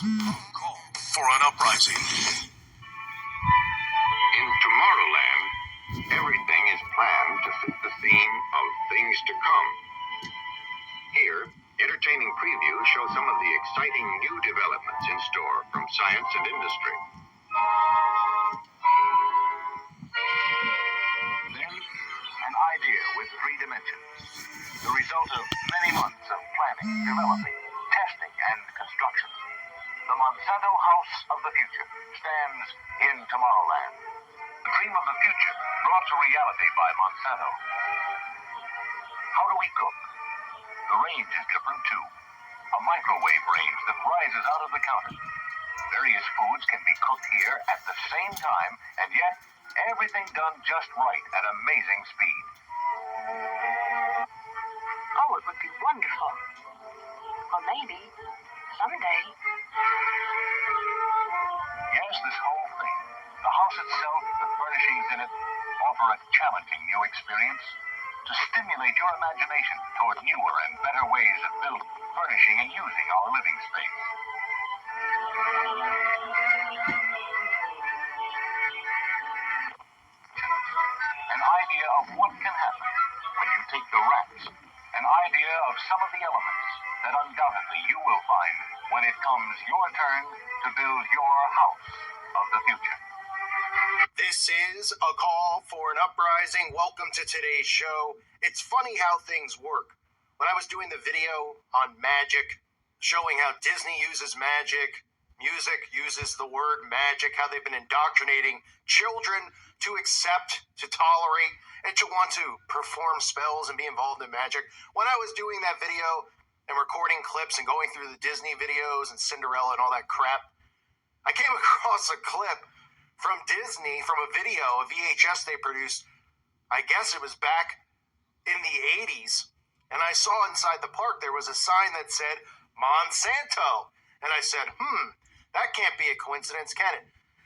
Call for an uprising. In Tomorrowland, everything is planned to fit the theme of things to come. Here, entertaining previews show some of the exciting new developments in store from science and industry. Then, an idea with 3 dimensions. The result of many months of planning, developing, testing, and construction. The Monsanto House of the Future stands in Tomorrowland. The dream of the future brought to reality by Monsanto. How do we cook? The range is different too. A microwave range that rises out of the counter. Various foods can be cooked here at the same time, and yet everything done just right at amazing speed. Oh, it would be wonderful. Or maybe, someday. Yes, this whole thing, the house itself, the furnishings in it, offer a challenging new experience to stimulate your imagination toward newer and better ways of building, furnishing, and using our living space. An idea of what can happen when you take the rats. An idea of some of the elements that undoubtedly you will find when it comes your turn to build your house of the future. This is a call for an uprising. Welcome to today's show. It's funny how things work. When I was doing the video on magic, showing how Disney uses magic, music uses the word magic, how they've been indoctrinating children to accept, to tolerate, and to want to perform spells and be involved in magic. When I was doing that video and recording clips and going through the Disney videos and Cinderella and all that crap, I came across a clip from Disney, from a video, a VHS they produced. I guess it was back in the 80s. And I saw inside the park there was a sign that said Monsanto. And I said, that can't be a coincidence, can it?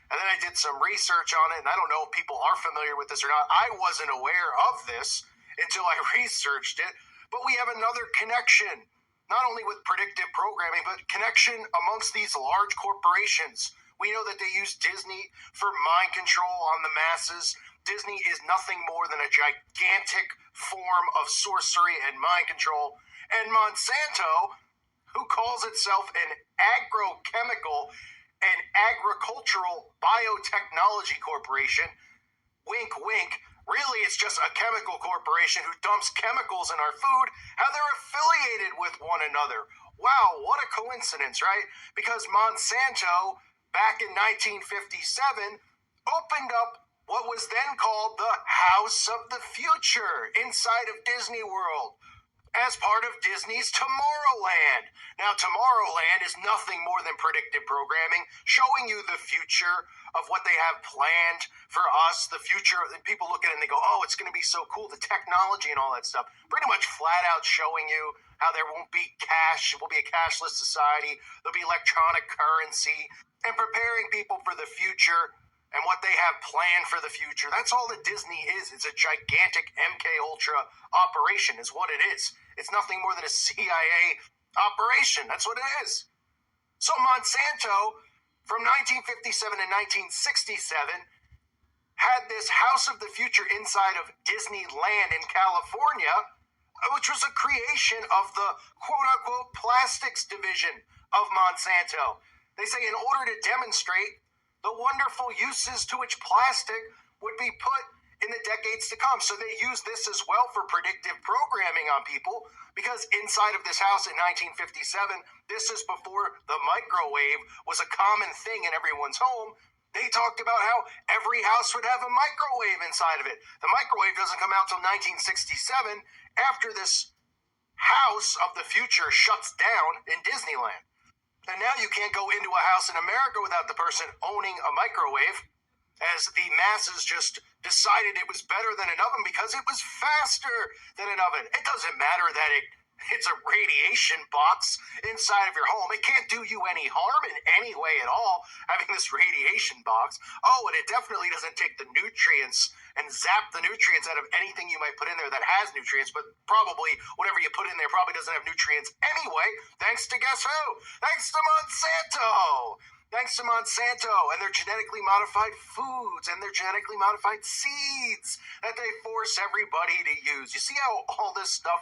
And then I did some research on it, and I don't know if people are familiar with this or not. I wasn't aware of this until I researched it. But we have another connection, not only with predictive programming, but connection amongst these large corporations. We know that they use Disney for mind control on the masses. Disney is nothing more than a gigantic form of sorcery and mind control. And Monsanto, who calls itself an agrochemical and agricultural biotechnology corporation, wink, wink, really it's just a chemical corporation who dumps chemicals in our food, how they're affiliated with one another. Wow, what a coincidence, right? Because Monsanto, back in 1957, opened up what was then called the House of the Future inside of Disney World as part of Disney's Tomorrowland. Now, Tomorrowland is nothing more than predictive programming, showing you the future of what they have planned for us, the future. And people look at it and they go, oh, it's going to be so cool, the technology and all that stuff. Pretty much flat out showing you how there won't be cash, it will be a cashless society, there'll be electronic currency, and preparing people for the future and what they have planned for the future. That's all that Disney is. It's a gigantic MK Ultra operation is what it is. It's nothing more than a CIA operation. That's what it is. So Monsanto, from 1957 to 1967, had this House of the Future inside of Disneyland in California, which was a creation of the quote-unquote plastics division of Monsanto. They say in order to demonstrate the wonderful uses to which plastic would be put in the decades to come. So they use this as well for predictive programming on people, because inside of this house in 1957, this is before the microwave was a common thing in everyone's home. They talked about how every house would have a microwave inside of it. The microwave doesn't come out till 1967, after this House of the Future shuts down in Disneyland. And now you can't go into a house in America without the person owning a microwave, as the masses just decided it was better than an oven because it was faster than an oven. It doesn't matter that it's a radiation box inside of your home. It can't do you any harm in any way at all, having this radiation box. Oh, and it definitely doesn't take the nutrients and zap the nutrients out of anything you might put in there that has nutrients, but probably whatever you put in there probably doesn't have nutrients anyway, thanks to guess who? Thanks to Monsanto! thanks to Monsanto and their genetically modified foods and their genetically modified seeds that they force everybody to use. You see how all this stuff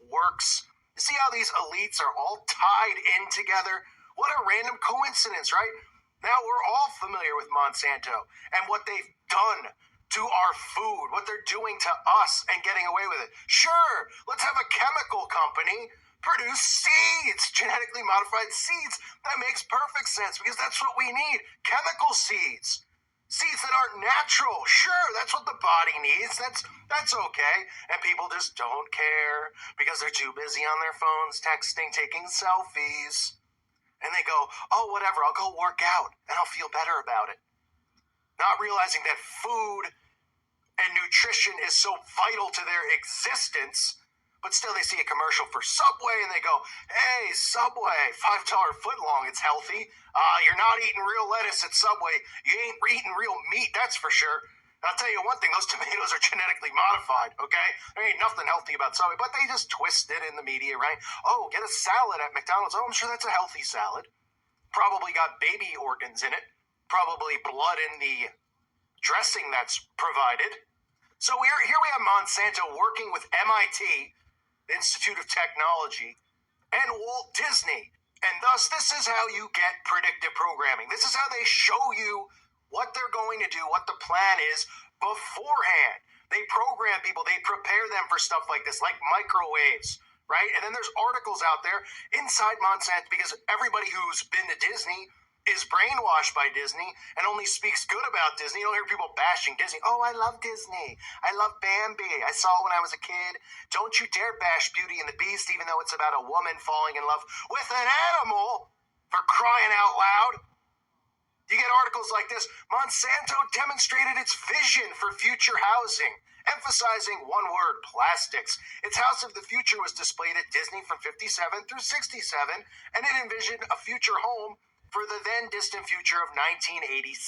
works? You see how these elites are all tied in together? What a random coincidence, right? Now we're all familiar with Monsanto and what they've done to our food, what they're doing to us and getting away with it. Sure, let's have a chemical company produce seeds, genetically modified seeds. That makes perfect sense because that's what we need. Chemical seeds. Seeds that aren't natural. Sure, that's what the body needs. That's okay. And people just don't care because they're too busy on their phones, texting, taking selfies. And they go, oh, whatever, I'll go work out and I'll feel better about it. Not realizing that food and nutrition is so vital to their existence, but still they see a commercial for Subway and they go, hey, Subway, $5 footlong, it's healthy. You're not eating real lettuce at Subway. You ain't eating real meat, that's for sure. And I'll tell you one thing, those tomatoes are genetically modified, okay? There ain't nothing healthy about Subway, but they just twist it in the media, right? Oh, get a salad at McDonald's. Oh, I'm sure that's a healthy salad. Probably got baby organs in it. Probably blood in the dressing that's provided. So here we have Monsanto working with MIT, the Institute of Technology, and Walt Disney. And thus, this is how you get predictive programming. This is how they show you what they're going to do, what the plan is beforehand. They program people, they prepare them for stuff like this, like microwaves, right? And then there's articles out there inside Monsanto because everybody who's been to Disney is brainwashed by Disney and only speaks good about Disney. You don't hear people bashing Disney. Oh, I love Disney. I love Bambi. I saw it when I was a kid. Don't you dare bash Beauty and the Beast, even though it's about a woman falling in love with an animal, for crying out loud. You get articles like this. Monsanto demonstrated its vision for future housing, emphasizing one word, plastics. Its House of the Future was displayed at Disney from 57 through 67, and it envisioned a future home for the then distant future of 1986.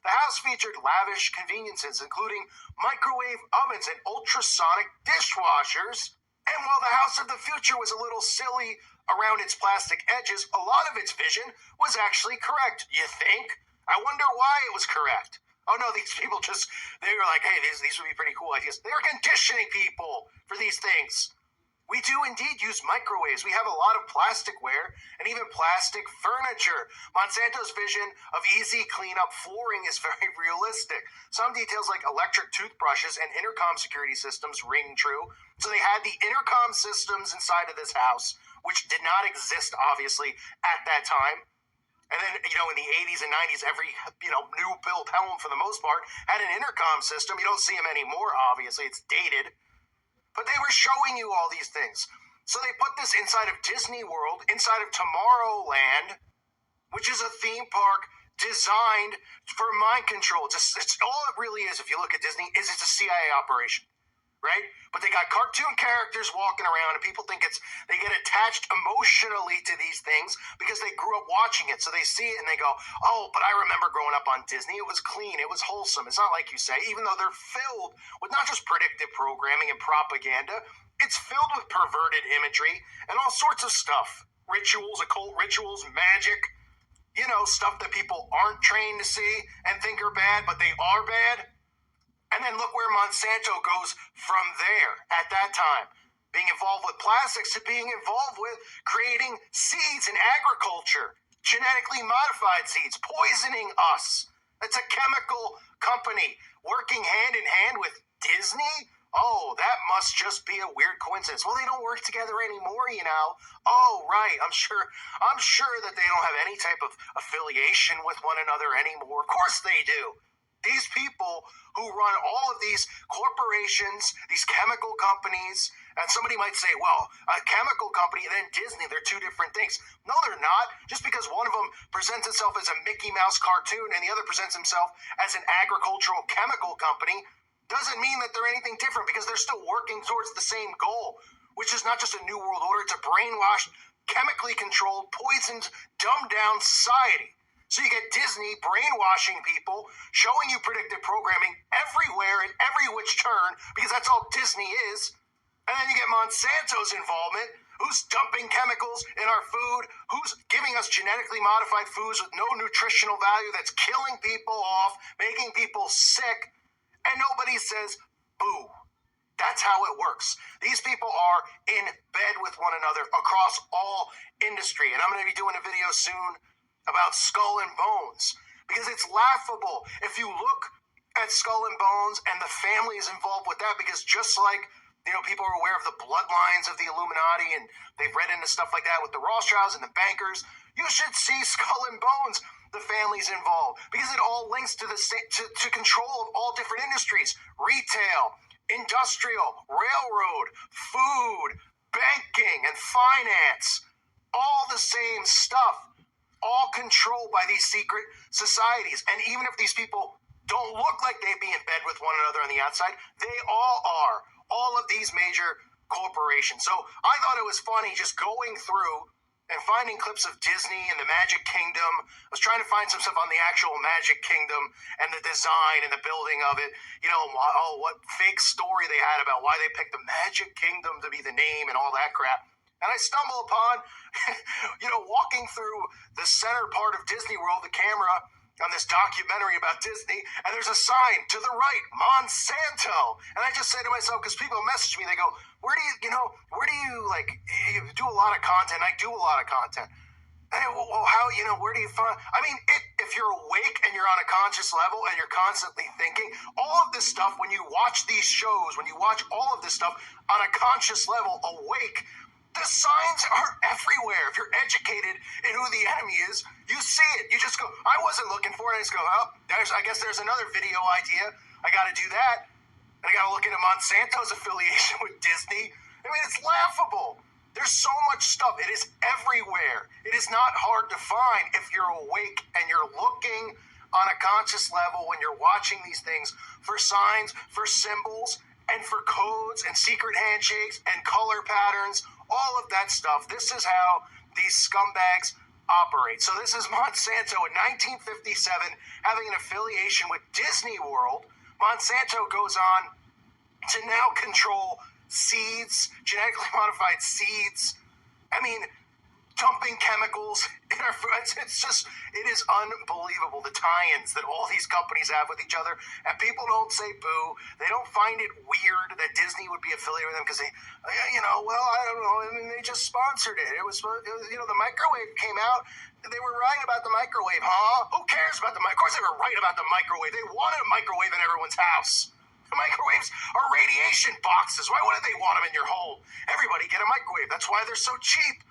The house featured lavish conveniences, including microwave ovens and ultrasonic dishwashers. And while the House of the Future was a little silly around its plastic edges, a lot of its vision was actually correct. You think? I wonder why it was correct. Oh no, these people they were like, hey, these would be pretty cool ideas. They're conditioning people for these things. We do indeed use microwaves. We have a lot of plasticware and even plastic furniture. Monsanto's vision of easy cleanup flooring is very realistic. Some details like electric toothbrushes and intercom security systems ring true. So they had the intercom systems inside of this house, which did not exist, obviously, at that time. And then, in the 80s and 90s, every, new built home, for the most part, had an intercom system. You don't see them anymore, obviously. It's dated. But they were showing you all these things. So they put this inside of Disney World, inside of Tomorrowland, which is a theme park designed for mind control. It's all it really is, if you look at Disney, is it's a CIA operation, right? But they got cartoon characters walking around, and people think they get attached emotionally to these things because they grew up watching it. So they see it and they go, oh, but I remember growing up on Disney. It was clean. It was wholesome. It's not like you say, even though they're filled with not just predictive programming and propaganda, it's filled with perverted imagery and all sorts of stuff. Rituals, occult rituals, magic, stuff that people aren't trained to see and think are bad, but they are bad. And then look where Monsanto goes from there at that time. Being involved with plastics to being involved with creating seeds in agriculture, genetically modified seeds, poisoning us. It's a chemical company working hand in hand with Disney. Oh, that must just be a weird coincidence. Well, they don't work together anymore, Oh, right. I'm sure that they don't have any type of affiliation with one another anymore. Of course they do. These people who run all of these corporations, these chemical companies, and somebody might say, well, a chemical company and then Disney, they're two different things. No, they're not. Just because one of them presents itself as a Mickey Mouse cartoon and the other presents himself as an agricultural chemical company doesn't mean that they're anything different, because they're still working towards the same goal, which is not just a new world order. It's a brainwashed, chemically controlled, poisoned, dumbed down society. So you get Disney brainwashing people, showing you predictive programming everywhere in every which turn, because that's all Disney is. And then you get Monsanto's involvement Who's dumping chemicals in our food? Who's giving us genetically modified foods with no nutritional value that's killing people off, making people sick? And nobody says, boo. That's how it works. These people are in bed with one another across all industry. And I'm going to be doing a video soon about Skull and Bones because it's laughable. If you look at Skull and Bones and the families involved with that, because just like people are aware of the bloodlines of the Illuminati and they've read into stuff like that with the Rothschilds and the bankers, you should see Skull and Bones, the families involved, because it all links to to control of all different industries: retail, industrial, railroad, food, banking, and finance. All the same stuff, all controlled by these secret societies. And even if these people don't look like they be in bed with one another on the outside, they all are. All of these major corporations. So I thought it was funny just going through and finding clips of Disney and the Magic Kingdom. I was trying to find some stuff on the actual Magic Kingdom and the design and the building of it. What fake story they had about why they picked the Magic Kingdom to be the name and all that crap. And I stumble upon, walking through the center part of Disney World, the camera on this documentary about Disney, and there's a sign to the right, Monsanto. And I just say to myself, because people message me, they go, where do you do a lot of content. I do a lot of content. And where do you find, if you're awake and you're on a conscious level and you're constantly thinking, all of this stuff, when you watch these shows, when you watch all of this stuff on a conscious level, awake, the signs are everywhere. If you're educated in who the enemy is, you see it. You just go, I wasn't looking for it. I just go, I guess there's another video idea. I got to do that. And I got to look into Monsanto's affiliation with Disney. It's laughable. There's so much stuff. It is everywhere. It is not hard to find if you're awake and you're looking on a conscious level when you're watching these things for signs, for symbols, and for codes and secret handshakes and color patterns. All of that stuff. This is how these scumbags operate. So this is Monsanto in 1957 having an affiliation with Disney World. Monsanto goes on to now control seeds, genetically modified seeds. Dumping chemicals in our food. It is unbelievable, the tie-ins that all these companies have with each other. And people don't say boo. They don't find it weird that Disney would be affiliated with them because I don't know. They just sponsored it. It was the microwave came out. They were right about the microwave, huh? Who cares about the microwave? Of course they were right about the microwave. They wanted a microwave in everyone's house. The microwaves are radiation boxes. Why wouldn't they want them in your home? Everybody get a microwave. That's why they're so cheap.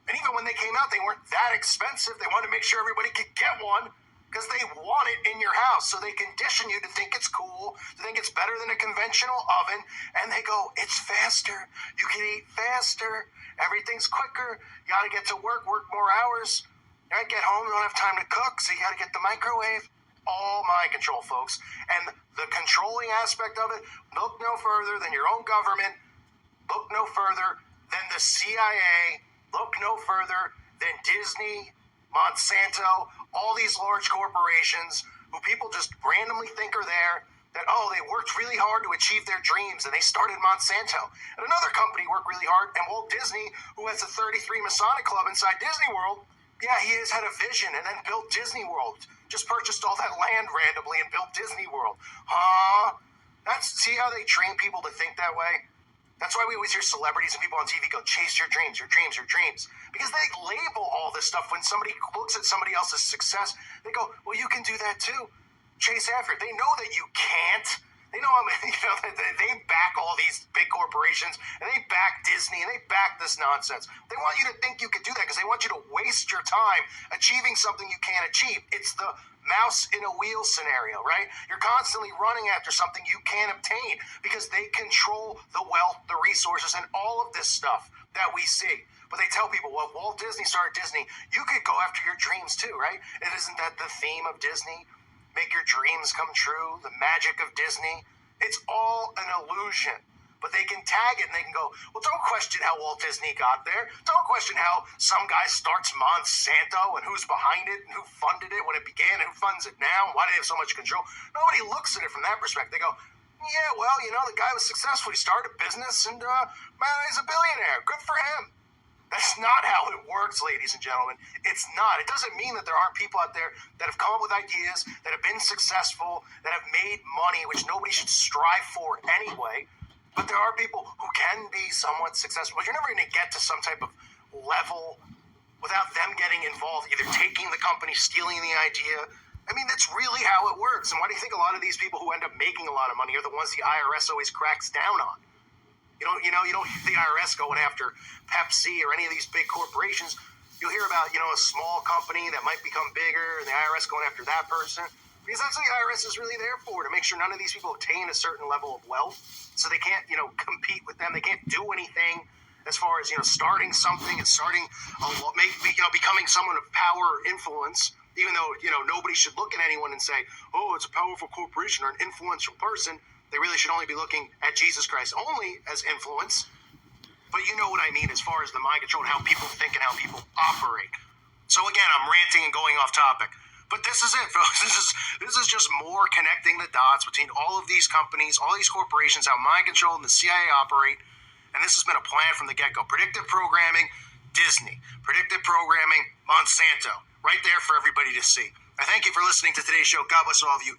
And even when they came out, they weren't that expensive. They wanted to make sure everybody could get one because they want it in your house. So they condition you to think it's cool, to think it's better than a conventional oven. And they go, it's faster. You can eat faster. Everything's quicker. You got to get to work more hours. You get home, you don't have time to cook, so you got to get the microwave. All mind control, folks. And the controlling aspect of it, look no further than your own government. Look no further than the CIA. Look no further than Disney, Monsanto, all these large corporations who people just randomly think are there, that, they worked really hard to achieve their dreams, and they started Monsanto. And another company worked really hard, and Walt Disney, who has a 33 Masonic Club inside Disney World, he has had a vision and then built Disney World. Just purchased all that land randomly and built Disney World. See how they train people to think that way? That's why we always hear celebrities and people on TV go, chase your dreams, your dreams, your dreams. Because they label all this stuff when somebody looks at somebody else's success. They go, well, you can do that too. Chase after it. They know that you can't. They know, they back all these big corporations, and they back Disney, and they back this nonsense. They want you to think you could do that because they want you to waste your time achieving something you can't achieve. It's the mouse in a wheel scenario, right? You're constantly running after something you can't obtain because they control the wealth, the resources, and all of this stuff that we see. But they tell people, well, if Walt Disney started Disney, you could go after your dreams too, right? And isn't that the theme of Disney? Make your dreams come true, the magic of Disney. It's all an illusion. But they can tag it and they can go, well, don't question how Walt Disney got there. Don't question how some guy starts Monsanto and who's behind it and who funded it when it began and who funds it now and why do they have so much control. Nobody looks at it from that perspective. They go, yeah, well, the guy was successful. He started a business and, he's a billionaire. Good for him. That's not how it works, ladies and gentlemen. It's not. It doesn't mean that there aren't people out there that have come up with ideas, that have been successful, that have made money, which nobody should strive for anyway. But there are people who can be somewhat successful. But you're never going to get to some type of level without them getting involved, either taking the company, stealing the idea. I mean, that's really how it works. And why do you think a lot of these people who end up making a lot of money are the ones the IRS always cracks down on? You don't hear the IRS going after Pepsi or any of these big corporations. You'll hear about, a small company that might become bigger and the IRS going after that person. Because that's what the IRS is really there for, to make sure none of these people attain a certain level of wealth. So they can't, compete with them. They can't do anything as far as, starting something and becoming someone of power or influence. Even though, nobody should look at anyone and say, oh, it's a powerful corporation or an influential person. They really should only be looking at Jesus Christ only as influence. But you know what I mean as far as the mind control and how people think and how people operate. So again, I'm ranting and going off topic. But this is it, folks. This is just more connecting the dots between all of these companies, all these corporations, how mind control and the CIA operate. And this has been a plan from the get-go. Predictive programming, Disney. Predictive programming, Monsanto. Right there for everybody to see. I thank you for listening to today's show. God bless all of you.